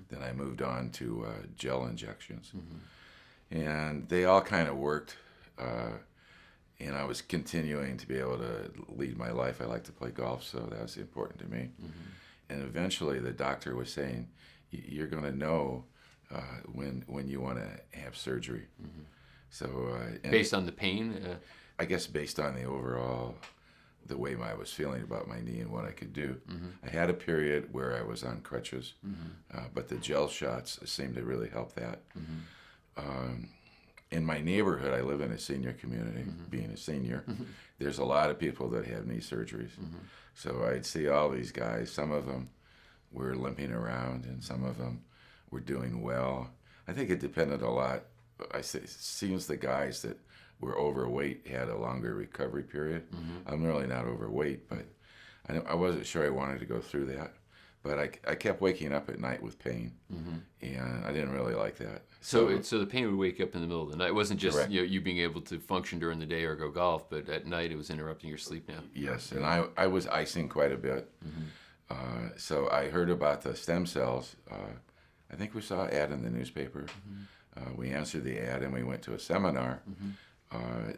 Then I moved on to gel injections. And they all kind of worked. And I was continuing to be able to lead my life. I like to play golf, so that was important to me. And eventually the doctor was saying, you're going to know when you want to have surgery. So Based on the pain? I guess based on the overall, the way I was feeling about my knee and what I could do. I had a period where I was on crutches, but the gel shots seemed to really help that. In my neighborhood, I live in a senior community. Being a senior, there's a lot of people that have knee surgeries. So I'd see all these guys. Some of them were limping around, and some of them were doing well. I think it depended a lot. It seems the guys that were overweight had a longer recovery period. I'm really not overweight, but I wasn't sure I wanted to go through that. But I kept waking up at night with pain, and I didn't really like that. So the pain would wake up in the middle of the night. It wasn't just you being able to function during the day or go golf, but at night it was interrupting your sleep now. Yes, and I was icing quite a bit. So I heard about the stem cells. I think we saw an ad in the newspaper. We answered the ad, and we went to a seminar.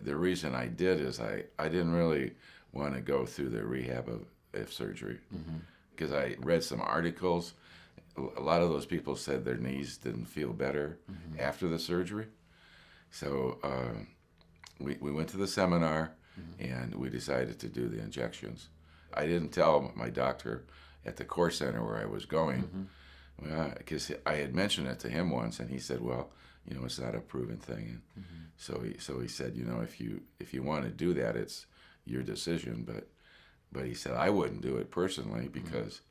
The reason I did is I didn't really want to go through the rehab of surgery. Because I read some articles. A lot of those people said their knees didn't feel better after the surgery. So we went to the seminar, and we decided to do the injections. I didn't tell my doctor at the core center where I was going, because I had mentioned it to him once, and he said, well, it's not a proven thing. And so he said, if you want to do that, it's your decision, but he said I wouldn't do it personally because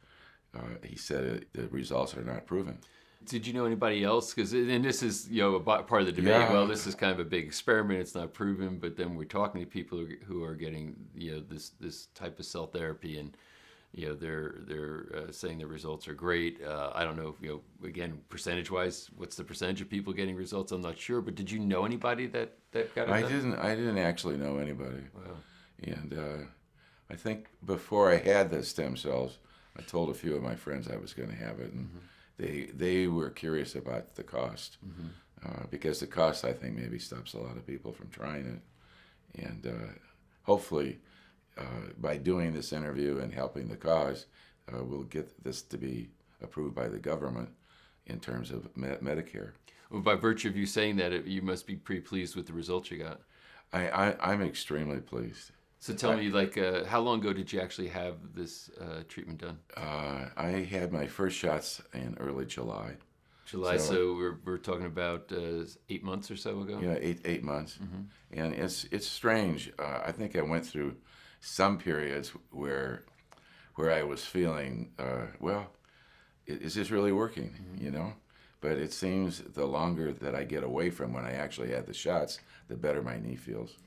he said the results are not proven. Did you know anybody else? And this is part of the debate. Yeah. Well, this is kind of a big experiment. It's not proven, but then we're talking to people who are getting this type of cell therapy, and they're saying the results are great. I don't know if, again, percentage wise, what's the percentage of people getting results? I'm not sure. But did you know anybody that got it? I didn't actually know anybody. Wow. And I think before I had the stem cells, I told a few of my friends I was going to have it, and they were curious about the cost, because the cost, I think, maybe stops a lot of people from trying it. And hopefully, by doing this interview and helping the cause, we'll get this to be approved by the government in terms of Medicare. Well, by virtue of you saying that, you must be pretty pleased with the results you got. I'm extremely pleased. So tell me, how long ago did you actually have this treatment done? I had my first shots in early July. So we're talking about 8 months or so ago? Yeah, eight months. And it's strange. I think I went through some periods where I was feeling, is this really working, But it seems the longer that I get away from when I actually had the shots, the better my knee feels.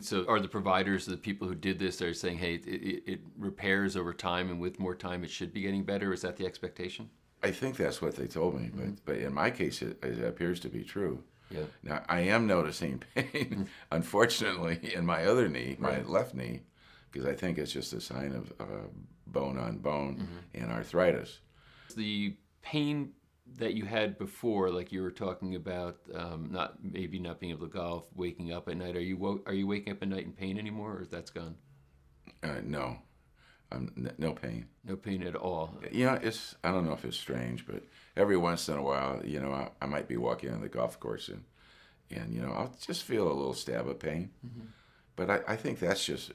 So are the providers, the people who did this, they're saying, hey, it repairs over time, and with more time it should be getting better? Is that the expectation? I think that's what they told me, but in my case it appears to be true. Yeah. Now, I am noticing pain, unfortunately, in my other knee, my left knee, because I think it's just a sign of bone on bone and arthritis. The pain that you had before, like you were talking about, not being able to golf, waking up at night. Are you waking up at night in pain anymore, or that's gone? No, no pain. No pain at all. I don't know if it's strange, but every once in a while, I might be walking on the golf course and I'll just feel a little stab of pain. But I think that's just,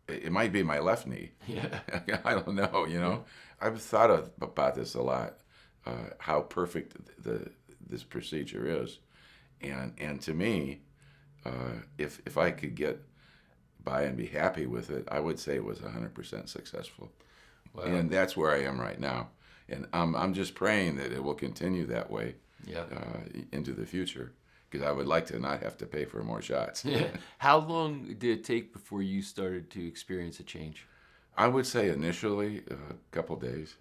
it might be my left knee. Yeah. I don't know. I've thought about this a lot. How perfect this procedure is, and to me, if I could get by and be happy with it, I would say it was 100% successful. Wow. And that's where I am right now, and I'm just praying that it will continue that way into the future, because I would like to not have to pay for more shots. How long did it take before you started to experience a change? I would say initially a couple days.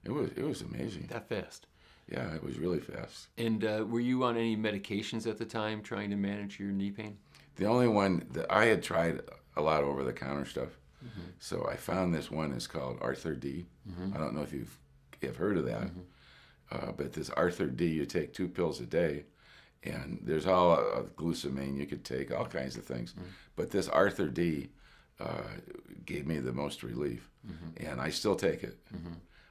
It was amazing. That fast? Yeah, it was really fast. And were you on any medications at the time trying to manage your knee pain? The only one that I had tried a lot over-the-counter stuff. So I found this one is called Arthur D. I don't know if you've heard of that. But this Arthur D, you take 2 pills a day, and there's all glucosamine you could take, all kinds of things. But this Arthur D gave me the most relief, and I still take it.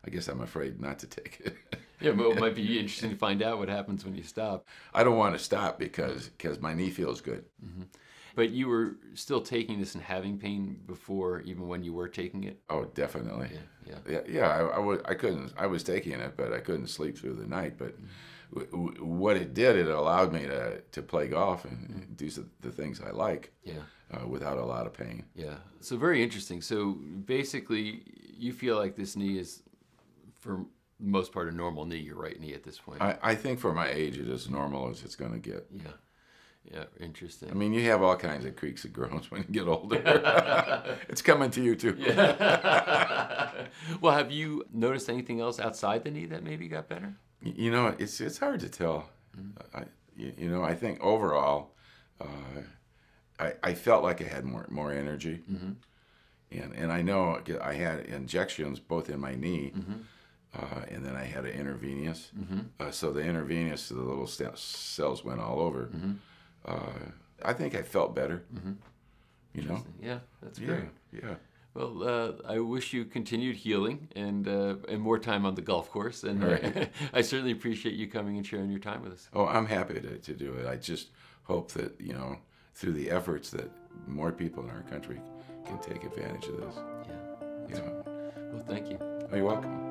I guess I'm afraid not to take it. Yeah, but it might be interesting to find out what happens when you stop. I don't want to stop because my knee feels good. But you were still taking this and having pain before, even when you were taking it? Oh, definitely. Yeah. I was taking it, but I couldn't sleep through the night. But what it did, it allowed me to play golf and do the things I like. Without a lot of pain. Yeah. So very interesting. So basically, you feel like this knee is, for the most part, a normal knee, your right knee at this point. I think for my age, it is normal as it's going to get. Yeah, interesting. I mean, you have all kinds of creaks and groans when you get older. It's coming to you too. Yeah. Well, have you noticed anything else outside the knee that maybe got better? You know, it's hard to tell. I think overall, I felt like I had more energy, and I know I had injections both in my knee, and then I had an intravenous. So the intravenous, the little cells went all over. I think I felt better. You know. Yeah, that's great. Yeah. Well, I wish you continued healing and more time on the golf course. And Right. I certainly appreciate you coming and sharing your time with us. Oh, I'm happy to do it. I just hope that, through the efforts that more people in our country can take advantage of this. Yeah. Yeah. Well, thank you. Oh, you're welcome.